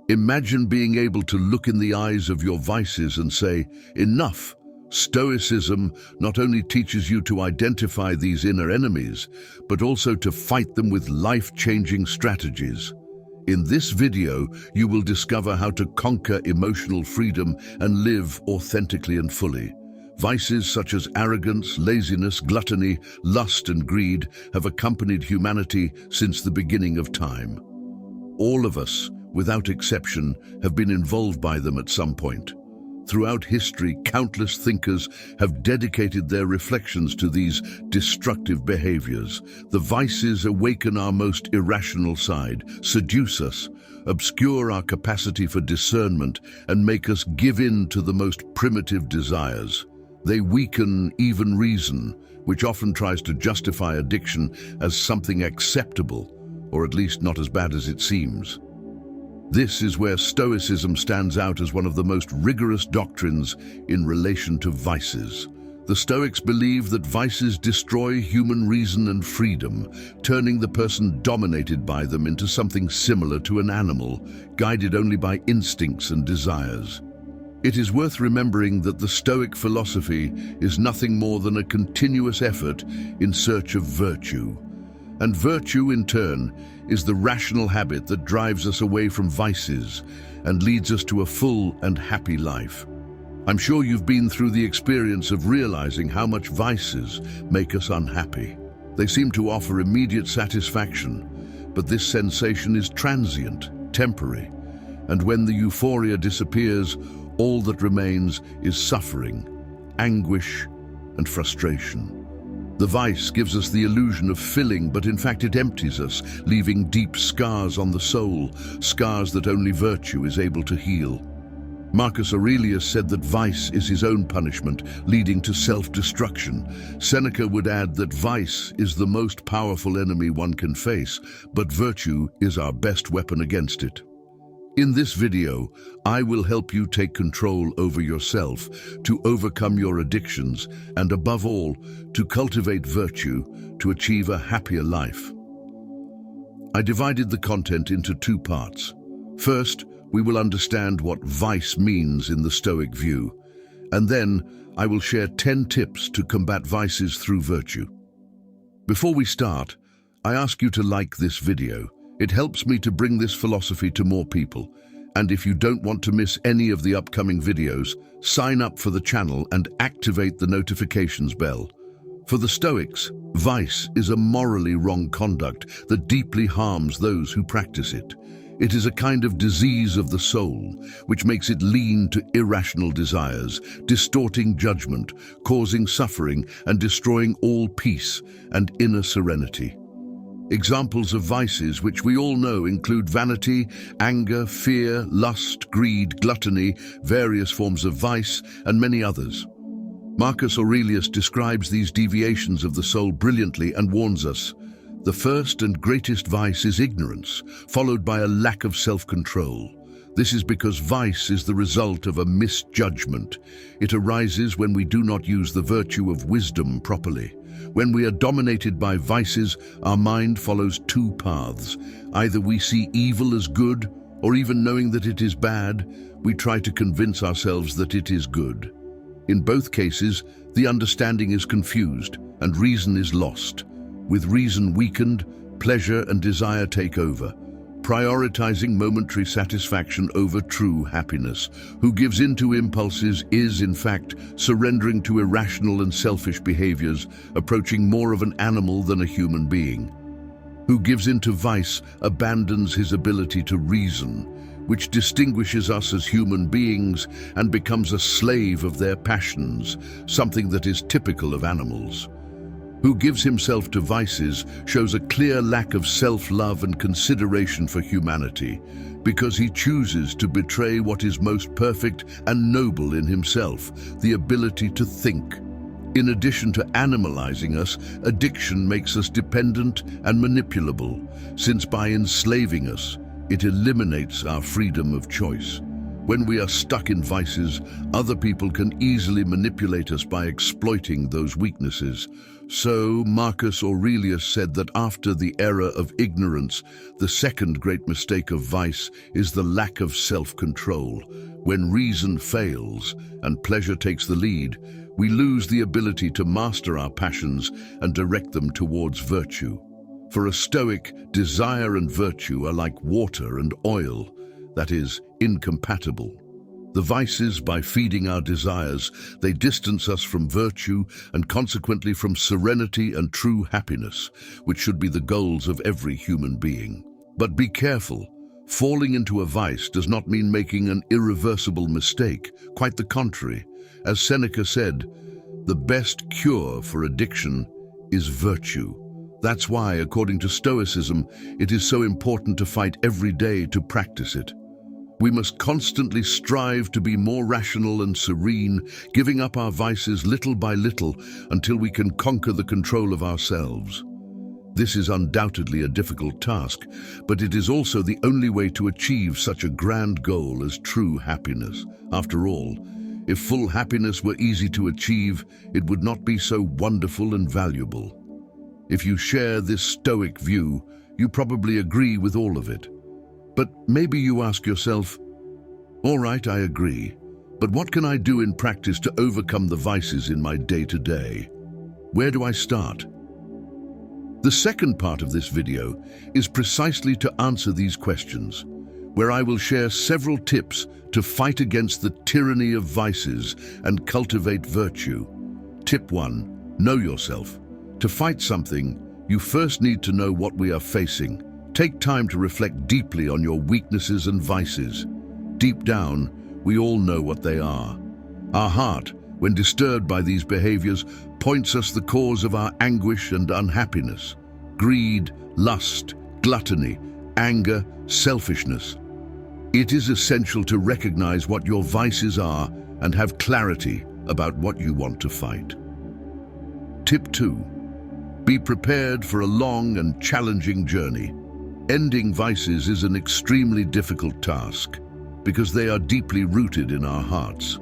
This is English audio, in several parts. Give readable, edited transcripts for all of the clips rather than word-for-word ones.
Imagine being able to look in the eyes of your vices and say, "Enough." Stoicism not only teaches you to identify these inner enemies, but also to fight them with life-changing strategies. In this video, you will discover how to conquer emotional freedom and live authentically and fully. Vices such as arrogance, laziness, gluttony, lust, and greed have accompanied humanity since the beginning of time. All of us, without exception, have been involved by them at some point. Throughout history, countless thinkers have dedicated their reflections to these destructive behaviors. The vices awaken our most irrational side, seduce us, obscure our capacity for discernment, and make us give in to the most primitive desires. They weaken even reason, which often tries to justify addiction as something acceptable, or at least not as bad as it seems. This is where Stoicism stands out as one of the most rigorous doctrines in relation to vices. The Stoics believe that vices destroy human reason and freedom, turning the person dominated by them into something similar to an animal, guided only by instincts and desires. It is worth remembering that the Stoic philosophy is nothing more than a continuous effort in search of virtue. And virtue, in turn, is the rational habit that drives us away from vices and leads us to a full and happy life. I'm sure you've been through the experience of realizing how much vices make us unhappy. They seem to offer immediate satisfaction, but this sensation is transient, temporary, and when the euphoria disappears, all that remains is suffering, anguish, and frustration. The vice gives us the illusion of filling, but in fact it empties us, leaving deep scars on the soul, scars that only virtue is able to heal. Marcus Aurelius said that vice is his own punishment, leading to self-destruction. Seneca would add that vice is the most powerful enemy one can face, but virtue is our best weapon against it. In this video, I will help you take control over yourself, to overcome your addictions, and above all, to cultivate virtue to achieve a happier life. I divided the content into two parts. First, we will understand what vice means in the Stoic view, and then I will share 10 tips to combat vices through virtue. Before we start, I ask you to like this video. It helps me to bring this philosophy to more people. And if you don't want to miss any of the upcoming videos, sign up for the channel and activate the notifications bell. For the Stoics, vice is a morally wrong conduct that deeply harms those who practice it. It is a kind of disease of the soul, which makes it lean to irrational desires, distorting judgment, causing suffering, and destroying all peace and inner serenity. Examples of vices which we all know include vanity, anger, fear, lust, greed, gluttony, various forms of vice, and many others. Marcus Aurelius describes these deviations of the soul brilliantly and warns us, "The first and greatest vice is ignorance, followed by a lack of self-control. This is because vice is the result of a misjudgment. It arises when we do not use the virtue of wisdom properly. When we are dominated by vices, our mind follows two paths. Either we see evil as good, or even knowing that it is bad, we try to convince ourselves that it is good. In both cases, the understanding is confused and reason is lost. With reason weakened, pleasure and desire take over, prioritizing momentary satisfaction over true happiness. Who gives in to impulses is, in fact, surrendering to irrational and selfish behaviors, approaching more of an animal than a human being. Who gives in to vice abandons his ability to reason, which distinguishes us as human beings, and becomes a slave of their passions, something that is typical of animals. Who gives himself to vices shows a clear lack of self-love and consideration for humanity, because he chooses to betray what is most perfect and noble in himself, the ability to think. In addition to animalizing us, addiction makes us dependent and manipulable, since by enslaving us, it eliminates our freedom of choice. When we are stuck in vices, other people can easily manipulate us by exploiting those weaknesses. So Marcus Aurelius said that after the era of ignorance, the second great mistake of vice is the lack of self-control. When reason fails and pleasure takes the lead, we lose the ability to master our passions and direct them towards virtue. For a Stoic, desire and virtue are like water and oil, that is, incompatible. The vices, by feeding our desires, they distance us from virtue and consequently from serenity and true happiness, which should be the goals of every human being. But be careful. Falling into a vice does not mean making an irreversible mistake. Quite the contrary. As Seneca said, the best cure for addiction is virtue. That's why, according to Stoicism, it is so important to fight every day to practice it. We must constantly strive to be more rational and serene, giving up our vices little by little until we can conquer the control of ourselves. This is undoubtedly a difficult task, but it is also the only way to achieve such a grand goal as true happiness. After all, if full happiness were easy to achieve, it would not be so wonderful and valuable. If you share this Stoic view, you probably agree with all of it. But maybe you ask yourself, all right, I agree, but what can I do in practice to overcome the vices in my day-to-day? Where do I start? The second part of this video is precisely to answer these questions, where I will share several tips to fight against the tyranny of vices and cultivate virtue. Tip 1. Know yourself. To fight something, you first need to know what we are facing. Take time to reflect deeply on your weaknesses and vices. Deep down, we all know what they are. Our heart, when disturbed by these behaviors, points us the cause of our anguish and unhappiness. Greed, lust, gluttony, anger, selfishness. It is essential to recognize what your vices are and have clarity about what you want to fight. Tip 2. Be prepared for a long and challenging journey. Ending vices is an extremely difficult task because they are deeply rooted in our hearts.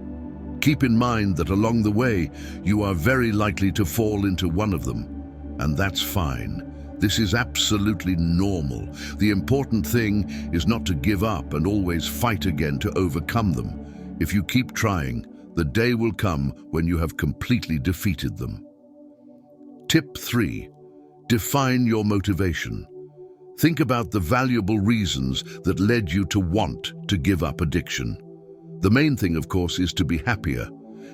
Keep in mind that along the way, you are very likely to fall into one of them, and that's fine. This is absolutely normal. The important thing is not to give up and always fight again to overcome them. If you keep trying, the day will come when you have completely defeated them. Tip 3. Define your motivation. Think about the valuable reasons that led you to want to give up addiction. The main thing, of course, is to be happier.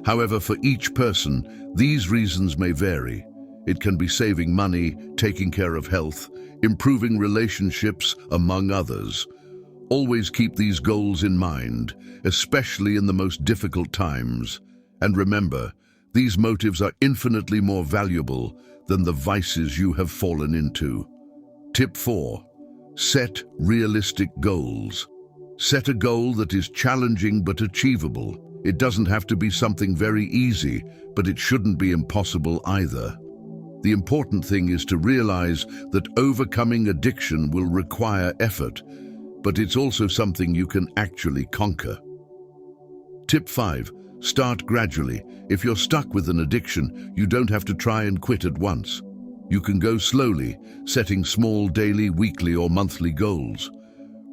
However, for each person, these reasons may vary. It can be saving money, taking care of health, improving relationships, among others. Always keep these goals in mind, especially in the most difficult times. And remember, these motives are infinitely more valuable than the vices you have fallen into. Tip 4. Set realistic goals. Set a goal that is challenging but achievable. It doesn't have to be something very easy, but it shouldn't be impossible either. The important thing is to realize that overcoming addiction will require effort, but it's also something you can actually conquer. Tip 5. Start gradually. If you're stuck with an addiction, you don't have to try and quit at once. You can go slowly, setting small daily, weekly, or monthly goals.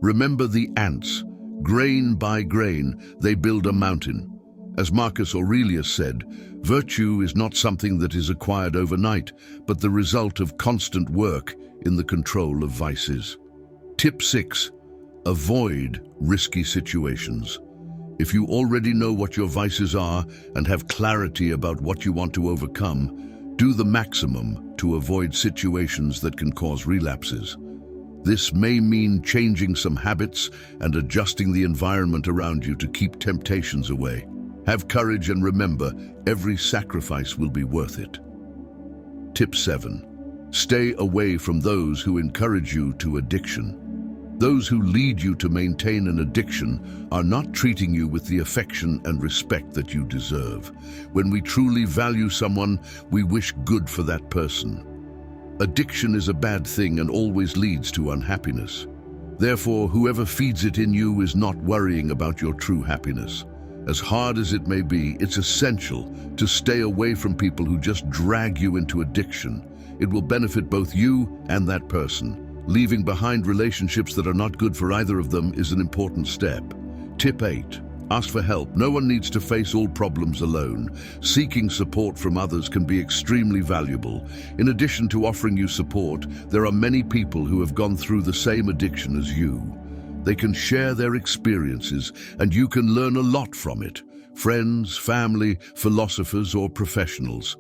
Remember the ants. Grain by grain, they build a mountain. As Marcus Aurelius said, virtue is not something that is acquired overnight, but the result of constant work in the control of vices. Tip 6. Avoid risky situations. If you already know what your vices are and have clarity about what you want to overcome, do the maximum to avoid situations that can cause relapses. This may mean changing some habits and adjusting the environment around you to keep temptations away. Have courage and remember, every sacrifice will be worth it. Tip 7. Stay away from those who encourage you to addiction. Those who lead you to maintain an addiction are not treating you with the affection and respect that you deserve. When we truly value someone, we wish good for that person. Addiction is a bad thing and always leads to unhappiness. Therefore, whoever feeds it in you is not worrying about your true happiness. As hard as it may be, it's essential to stay away from people who just drag you into addiction. It will benefit both you and that person. Leaving behind relationships that are not good for either of them is an important step. Tip 8. Ask for help. No one needs to face all problems alone. Seeking support from others can be extremely valuable. In addition to offering you support, there are many people who have gone through the same addiction as you. They can share their experiences, and you can learn a lot from it. Friends, family, philosophers, or professionals.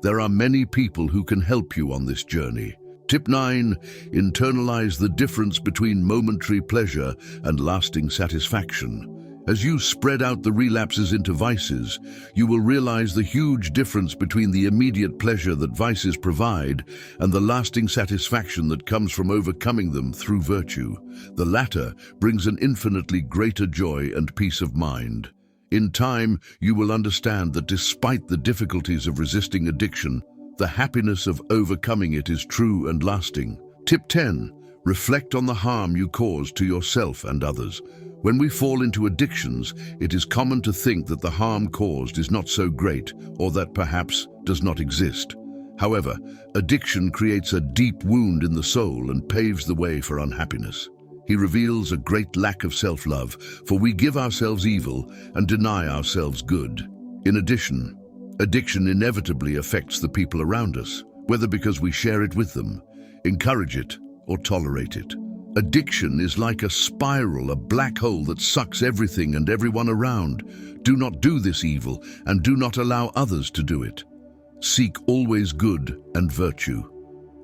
There are many people who can help you on this journey. Tip 9. Internalize the difference between momentary pleasure and lasting satisfaction. As you spread out the relapses into vices, you will realize the huge difference between the immediate pleasure that vices provide and the lasting satisfaction that comes from overcoming them through virtue. The latter brings an infinitely greater joy and peace of mind. In time, you will understand that despite the difficulties of resisting addiction, the happiness of overcoming it is true and lasting. Tip 10. Reflect on the harm you cause to yourself and others. When we fall into addictions, it is common to think that the harm caused is not so great or that perhaps does not exist. However, addiction creates a deep wound in the soul and paves the way for unhappiness. He reveals a great lack of self-love, for we give ourselves evil and deny ourselves good. In addition, addiction inevitably affects the people around us, whether because we share it with them, encourage it, or tolerate it. Addiction is like a spiral, a black hole that sucks everything and everyone around. Do not do this evil, and do not allow others to do it. Seek always good and virtue.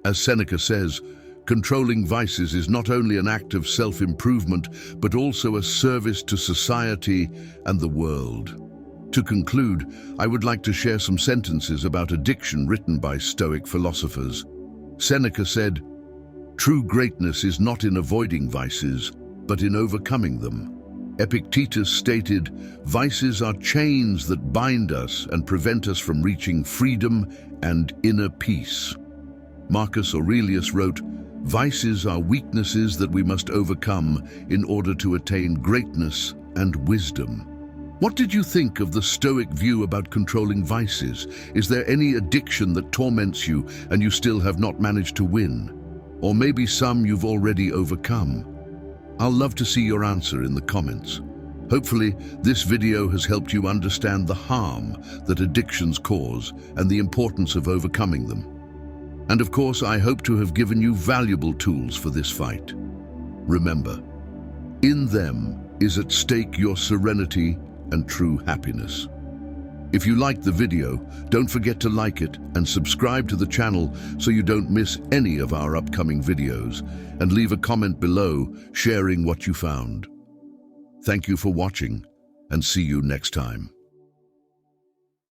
As Seneca says, controlling vices is not only an act of self-improvement, but also a service to society and the world. To conclude, I would like to share some sentences about addiction written by Stoic philosophers. Seneca said, "True greatness is not in avoiding vices, but in overcoming them." Epictetus stated, "Vices are chains that bind us and prevent us from reaching freedom and inner peace." Marcus Aurelius wrote, "Vices are weaknesses that we must overcome in order to attain greatness and wisdom." What did you think of the Stoic view about controlling vices? Is there any addiction that torments you and you still have not managed to win? Or maybe some you've already overcome? I'll love to see your answer in the comments. Hopefully, this video has helped you understand the harm that addictions cause and the importance of overcoming them. And of course, I hope to have given you valuable tools for this fight. Remember, in them is at stake your serenity and true happiness. If you liked the video, don't forget to like it and subscribe to the channel so you don't miss any of our upcoming videos, and leave a comment below sharing what you found. Thank you for watching, and see you next time.